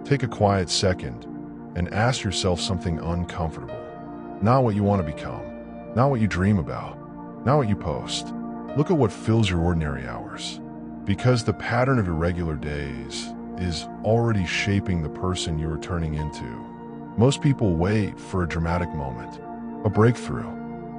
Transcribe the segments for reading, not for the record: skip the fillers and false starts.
Take a quiet second and ask yourself something uncomfortable. Not what you want to become, not what you dream about, not what you post. Look at what fills your ordinary hours. Because the pattern of your regular days is already shaping the person you are turning into. Most people wait for a dramatic moment, a breakthrough,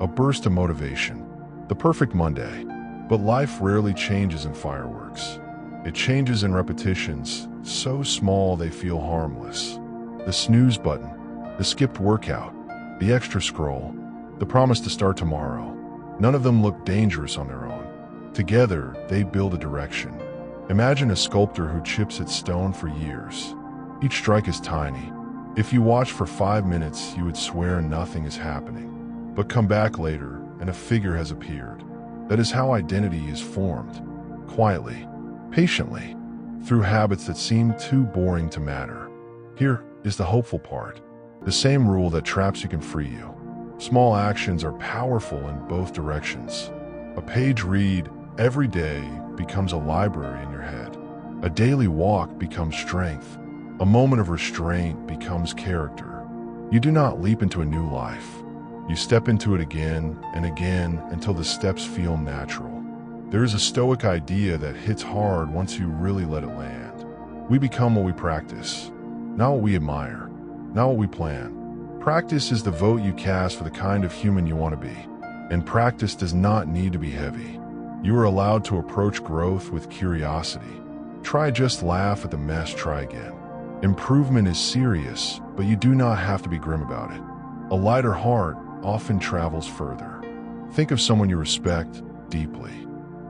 a burst of motivation, the perfect Monday. But life rarely changes in fireworks. It changes in repetitions, so small they feel harmless. The snooze button, the skipped workout, the extra scroll, the promise to start tomorrow. None of them look dangerous on their own. Together, they build a direction. Imagine a sculptor who chips at stone for years. Each strike is tiny. If you watch for 5 minutes, you would swear nothing is happening. But come back later, and a figure has appeared. That is how identity is formed. Quietly, patiently, through habits that seem too boring to matter. Here is the hopeful part. The same rule that traps you can free you. Small actions are powerful in both directions. A page read every day becomes a library in your head. A daily walk becomes strength. A moment of restraint becomes character. You do not leap into a new life. You step into it again and again until the steps feel natural. There is a stoic idea that hits hard once you really let it land. We become what we practice, not what we admire, not what we plan. Practice is the vote you cast for the kind of human you want to be. And practice does not need to be heavy. You are allowed to approach growth with curiosity. Try just laugh at the mess, try again. Improvement is serious, but you do not have to be grim about it. A lighter heart often travels further. Think of someone you respect deeply.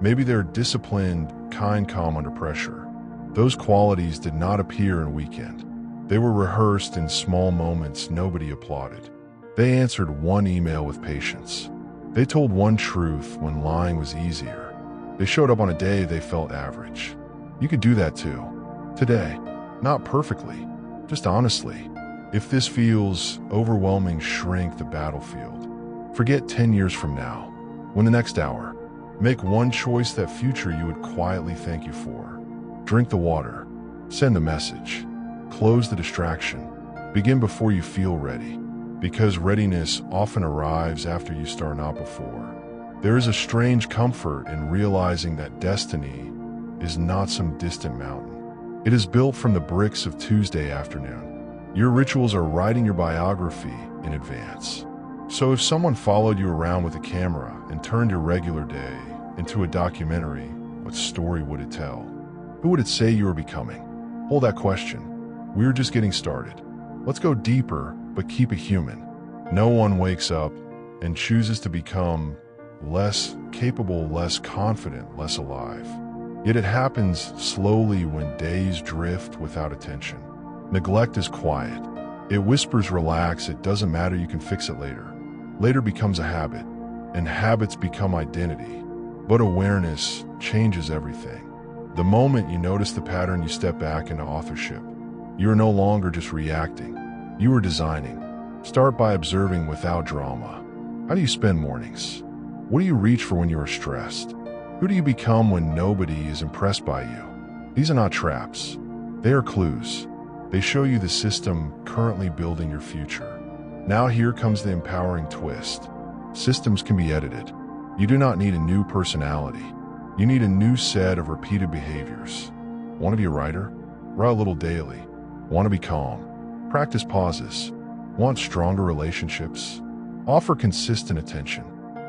Maybe they're disciplined, kind, calm under pressure. Those qualities did not appear in a weekend. They were rehearsed in small moments nobody applauded. They answered one email with patience. They told one truth when lying was easier. They showed up on a day they felt average. You could do that too. Today. Not perfectly, just honestly. If this feels overwhelming, shrink the battlefield. Forget 10 years from now. When the next hour, make one choice that future you would quietly thank you for. Drink the water. Send a message. Close the distraction. Begin before you feel ready. Because readiness often arrives after you start, not before. There is a strange comfort in realizing that destiny is not some distant mountain. It is built from the bricks of Tuesday afternoon. Your rituals are writing your biography in advance. So if someone followed you around with a camera and turned your regular day into a documentary, what story would it tell? Who would it say you are becoming? Hold that question. We're just getting started. Let's go deeper, but keep it human. No one wakes up and chooses to become less capable, less confident, less alive. Yet it happens slowly when days drift without attention. Neglect is quiet. It whispers, relax, it doesn't matter, you can fix it later. Later becomes a habit, and habits become identity. But awareness changes everything. The moment you notice the pattern, you step back into authorship. You are no longer just reacting. You are designing. Start by observing without drama. How do you spend mornings? What do you reach for when you are stressed? Who do you become when nobody is impressed by you? These are not traps. They are clues. They show you the system currently building your future. Now here comes the empowering twist. Systems can be edited. You do not need a new personality. You need a new set of repeated behaviors. Want to be a writer? Write a little daily. Want to be calm? Practice pauses. Want stronger relationships? Offer consistent attention.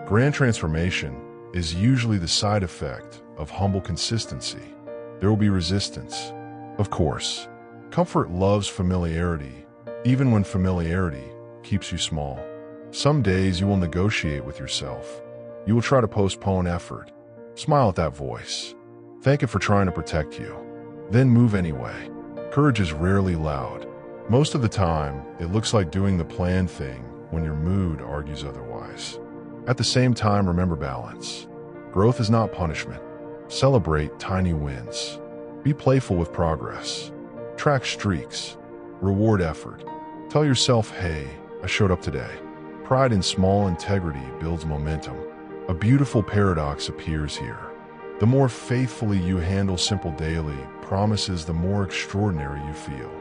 Grand transformation is usually the side effect of humble consistency. There will be resistance. Of course, comfort loves familiarity, even when familiarity keeps you small. Some days you will negotiate with yourself. You will try to postpone effort. Smile at that voice. Thank it for trying to protect you. Then move anyway. Courage is rarely loud. Most of the time, it looks like doing the planned thing when your mood argues otherwise. At the same time, remember balance. Growth is not punishment. Celebrate tiny wins. Be playful with progress. Track streaks. Reward effort. Tell yourself, hey, I showed up today. Pride in small integrity builds momentum. A beautiful paradox appears here. The more faithfully you handle simple daily promises, the more extraordinary you feel.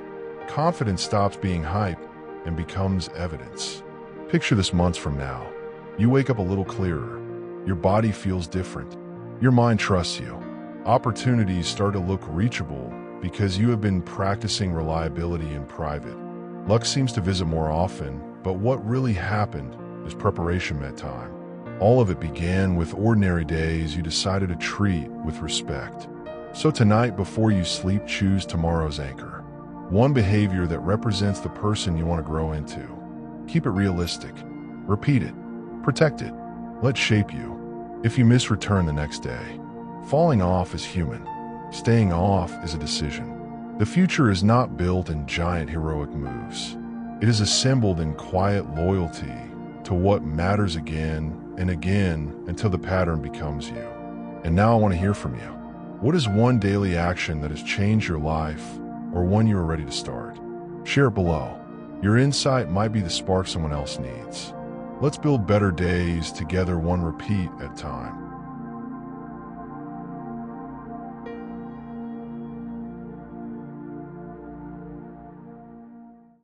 Confidence stops being hype and becomes evidence. Picture this months from now. You wake up a little clearer. Your body feels different. Your mind trusts you. Opportunities start to look reachable because you have been practicing reliability in private. Luck seems to visit more often, but what really happened is preparation met time. All of it began with ordinary days you decided to treat with respect. So tonight, before you sleep, choose tomorrow's anchor. One behavior that represents the person you want to grow into. Keep it realistic. Repeat it. Protect it. Let it shape you. If you miss, return the next day. Falling off is human. Staying off is a decision. The future is not built in giant heroic moves. It is assembled in quiet loyalty to what matters again and again until the pattern becomes you. And now I want to hear from you. What is one daily action that has changed your life or one you are ready to start? Share it below. Your insight might be the spark someone else needs. Let's build better days together, one repeat at a time.